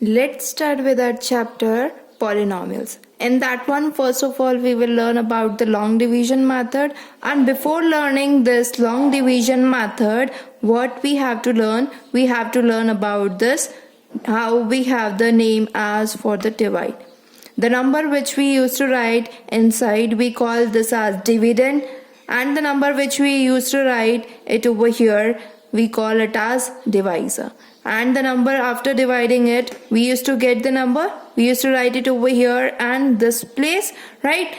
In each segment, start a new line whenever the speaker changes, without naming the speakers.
Let's start with our chapter Polynomials. In that one, first of all, we will learn about the long division method. And before learning this long division method, what we have to learn? We have to learn about this, how we have the name as for the divide. The number which we used to write inside, we call this as dividend. And the number which we used to write it over here, we call it as divisor. And the number after dividing it, we used to get the number, we used to write it over here and this place, right?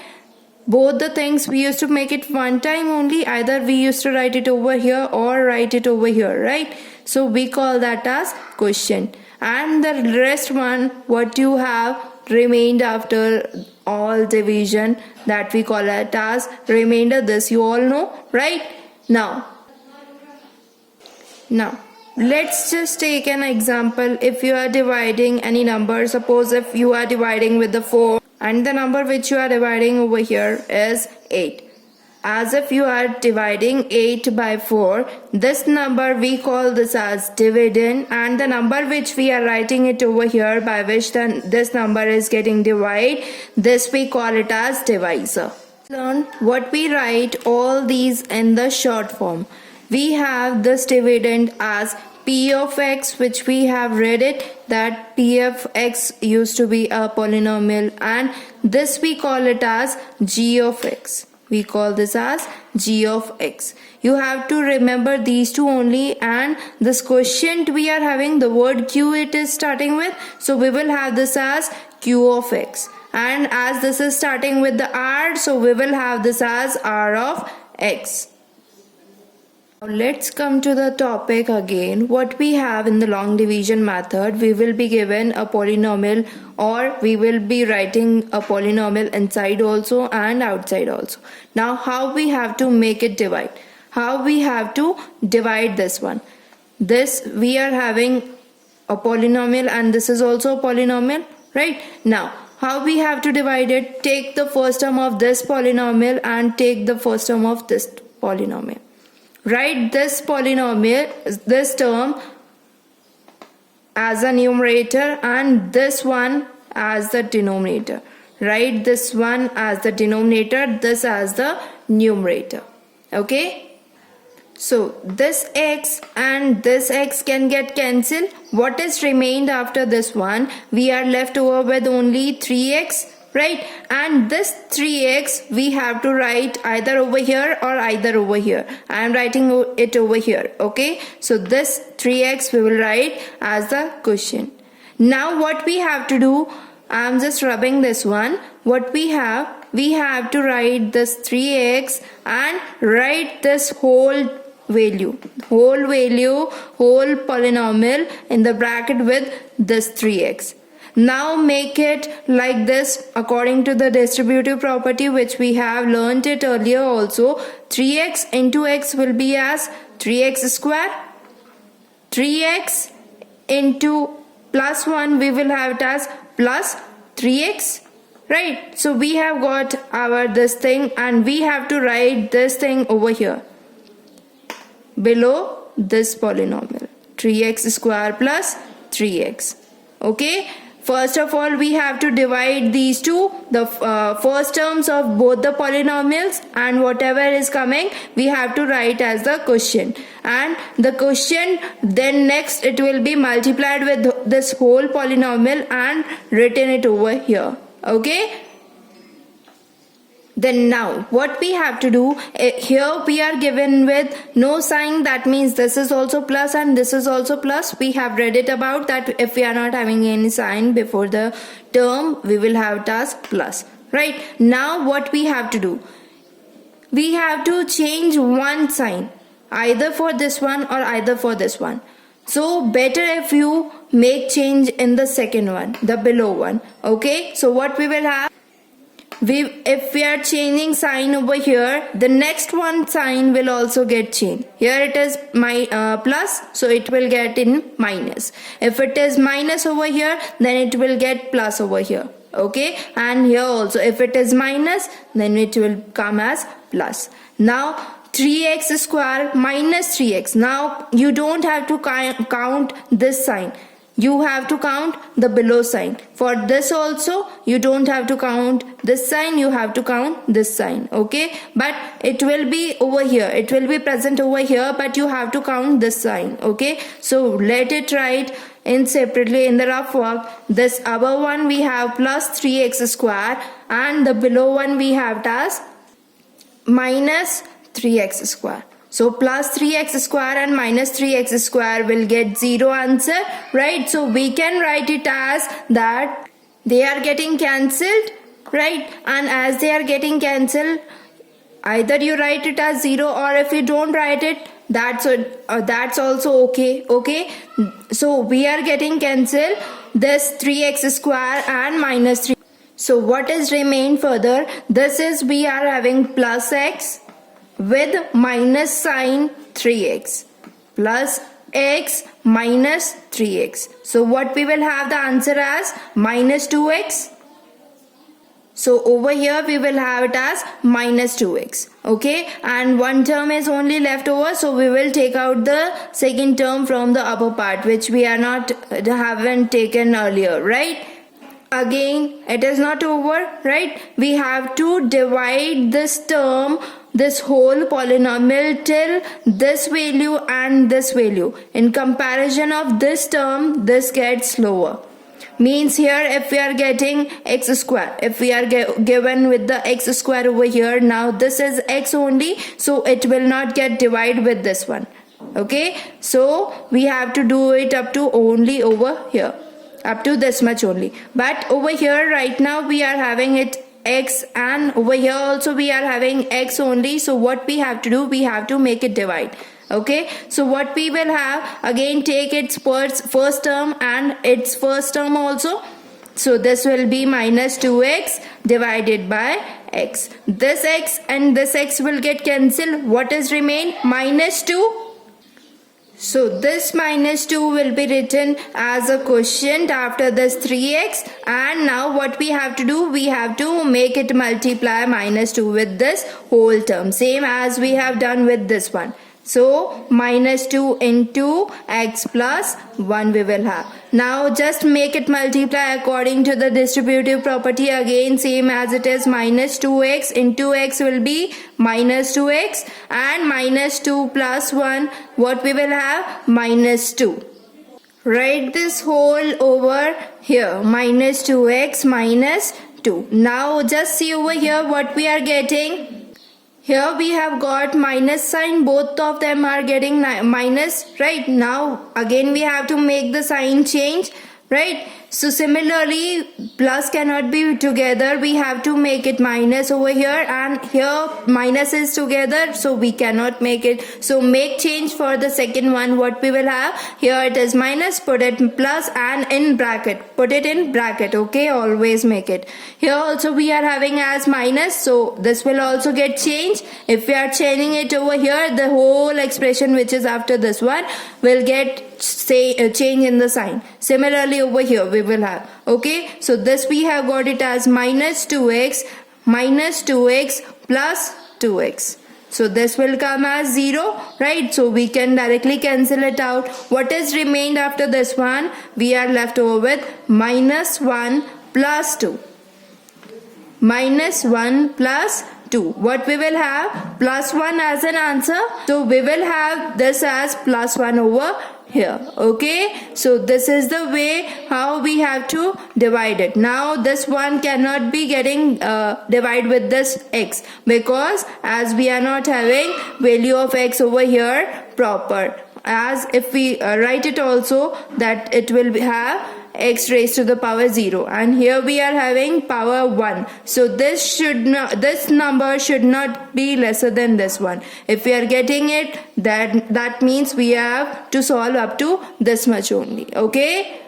Both the things we used to make it one time only, either we used to write it over here or write it over here, right? So we call that as quotient. And the rest one, what you have remained after all division, that we call it as remainder. This you all know, right? Now let's just take an example. If you are dividing any number, suppose if you are dividing with the 4 and the number which you are dividing over here is 8. As if you are dividing 8 by 4, this number we call this as dividend, and the number which we are writing it over here by which this number is getting divided, this we call it as divisor. Learn what we write all these in the short form. We have this dividend as p of x, which we have read it that p of x used to be a polynomial, and this we call it as g of x. We call this as g of x. You have to remember these two only, and this quotient we are having the word q it is starting with, so we will have this as q of x, and as this is starting with the r, so we will have this as r of x. Now let's come to the topic again. What we have in the long division method, we will be given a polynomial, or we will be writing a polynomial inside also and outside also. Now how we have to make it divide? How we have to divide this one? This we are having a polynomial and this is also a polynomial, right? Now how we have to divide it? Take the first term of this polynomial and take the first term of this polynomial. Write this polynomial, this term as a numerator and this one as the denominator. Write this one as the denominator, this as the numerator. Okay? So this x and this x can get cancelled. What is remained after this one? We are left over with only 3x. Right, and this 3x we have to write either over here or either over here. I am writing it over here. Okay, so this 3x we will write as the quotient. Now what we have to do, I am just rubbing this one. What we have to write this 3x and write this whole polynomial in the bracket with this 3x. Now make it like this according to the distributive property which we have learned it earlier also. 3x into x will be as 3x square. 3x into plus 1 we will have it as plus 3x. Right. So we have got our this thing and we have to write this thing over here below this polynomial. 3x square plus 3x. Okay. First of all, we have to divide these two, the first terms of both the polynomials, and whatever is coming, we have to write as the quotient. And the quotient, then next it will be multiplied with this whole polynomial and written it over here. Okay? Then now what we have to do, here we are given with no sign, that means this is also plus and this is also plus. We have read it about that if we are not having any sign before the term, we will have it as plus. Right, now what we have to do, we have to change one sign either for this one or either for this one. So better if you make change in the second one, the below one. Okay, so what we will have, if we are changing sign over here, the next one sign will also get changed. Here it is plus, so it will get in minus. If it is minus over here, then it will get plus over here. Okay, and here also if it is minus, then it will come as plus. Now 3x square minus 3x. Now you don't have to count this sign. you have to count the below sign. For this also, you don't have to count this sign, you have to count this sign, okay? But it will be over here, it will be present over here, but you have to count this sign, okay? So let it write in separately in the rough work. This above one we have plus 3x square, and the below one we have it as minus 3x square. So plus 3x square and minus 3x square will get 0 answer, right? So we can write it as that they are getting cancelled, right? And as they are getting cancelled, either you write it as 0, or if you don't write it, that's also okay. So we are getting cancelled this 3x square and minus 3. So what is remain further? This is we are having plus x with minus sign 3x, plus x minus 3x. So what we will have the answer as minus 2x. So over here we will have it as minus 2x, okay? And one term is only left over, so we will take out the second term from the upper part, which we are not haven't taken earlier, right? Again, it is not over, right? We have to divide this term, this whole polynomial, till this value and this value. In comparison of this term, this gets lower. Means here, if we are getting x square, if we are given with the x square over here, now this is x only, so it will not get divided with this one, okay? So we have to do it up to only over here, up to this much only. But over here right now we are having it x, and over here also we are having x only. So what we have to do, we have to make it divide, okay? So what we will have, again take its first term and its first term also. So this will be minus 2x divided by x. This x and this x will get cancelled. What is remain? Minus 2. So this minus 2 will be written as a quotient after this 3x, and now what we have to do, we have to make it multiply minus 2 with this whole term, same as we have done with this one. So minus 2 into x plus 1 we will have. Now just make it multiply according to the distributive property, again same as it is, minus 2x into x will be minus 2x, and minus 2 plus 1, what we will have? Minus 2. Write this whole over here, minus 2x minus 2. Now just see over here what we are getting. Here we have got minus sign, both of them are getting minus, right? Now again we have to make the sign change, right? So similarly, plus cannot be together, we have to make it minus over here, and here minus is together, so we cannot make it. So make change for the second one. What we will have here, it is minus, put it plus, and in bracket, put it in bracket, okay? Always make it. Here also we are having as minus, so this will also get changed. If we are changing it over here, the whole expression which is after this one will get change in the sign. Similarly over here we will have, okay? So this we have got it as minus 2x plus 2x. So this will come as 0, right? So we can directly cancel it out. What is remained after this one? We are left over with minus 1 plus 2. Minus 1 plus 2. What we will have? Plus 1 as an answer. So we will have this as plus 1 over here, okay? So this is the way how we have to divide it. Now this one cannot be getting divided with this x, because as we are not having value of x over here proper, as if we write it also, that it will have x raised to the power 0, and here we are having power 1. So this number should not be lesser than this one. If we are getting it, that means we have to solve up to this much only, okay?